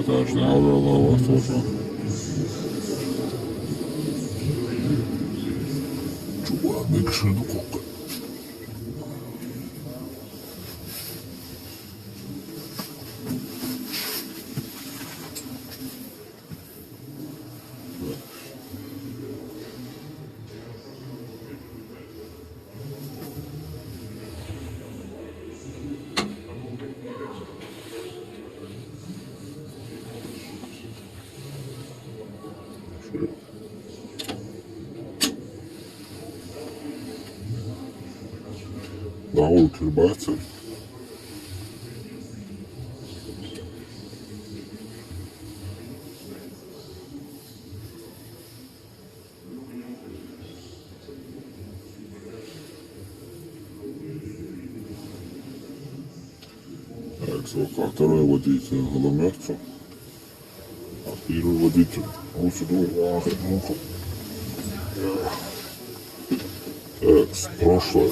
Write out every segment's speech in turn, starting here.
bagajda alıyorlar var hocam. Çubuğa ne kışırdı koku. Da unutur bacım. Так, второй водитель голомерца. А первый водитель лучше думаю, муха. Так, прошлое.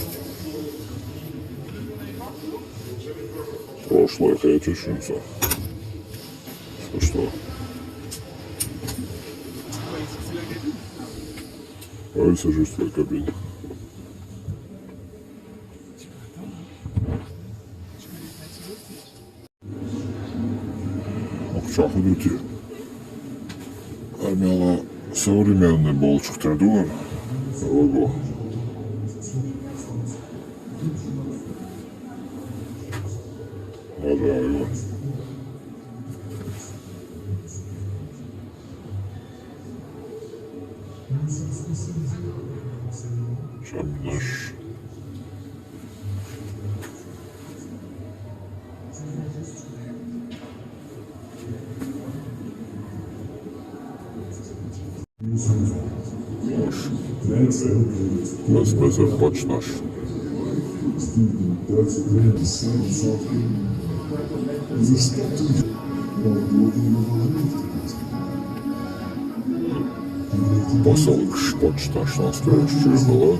Прошлое хаятичница. Что? Ой, сажусь в твоей кабине. Акча ходите. Армяла современный болчик тридуар. Ого. Ага. Шамнаш. Bez počneš. Pasaliks počneš nastoješće bila.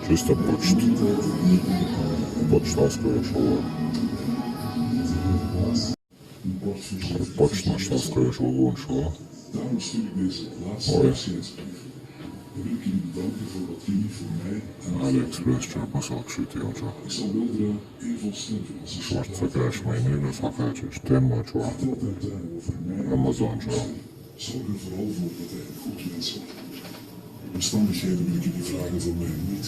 Čisto počt. Počnaskoješ ovo. Počneš nastoješ ovo šo. Daarom stuur ik deze laatste afscheidsbrief. Dan wil ik jullie bedanken voor wat jullie voor mij en AliExpress çok pasalik şiti olacak. ik zal weldra een volstemmen als een Zwarte cash meenemen van kaartjes. Temmo çok. vertelt hem daar over mij. Amazon çok. Zorg er vooral voor dat hij een goed mens wordt. De omstandigheden wil ik jullie vragen voor mij niet.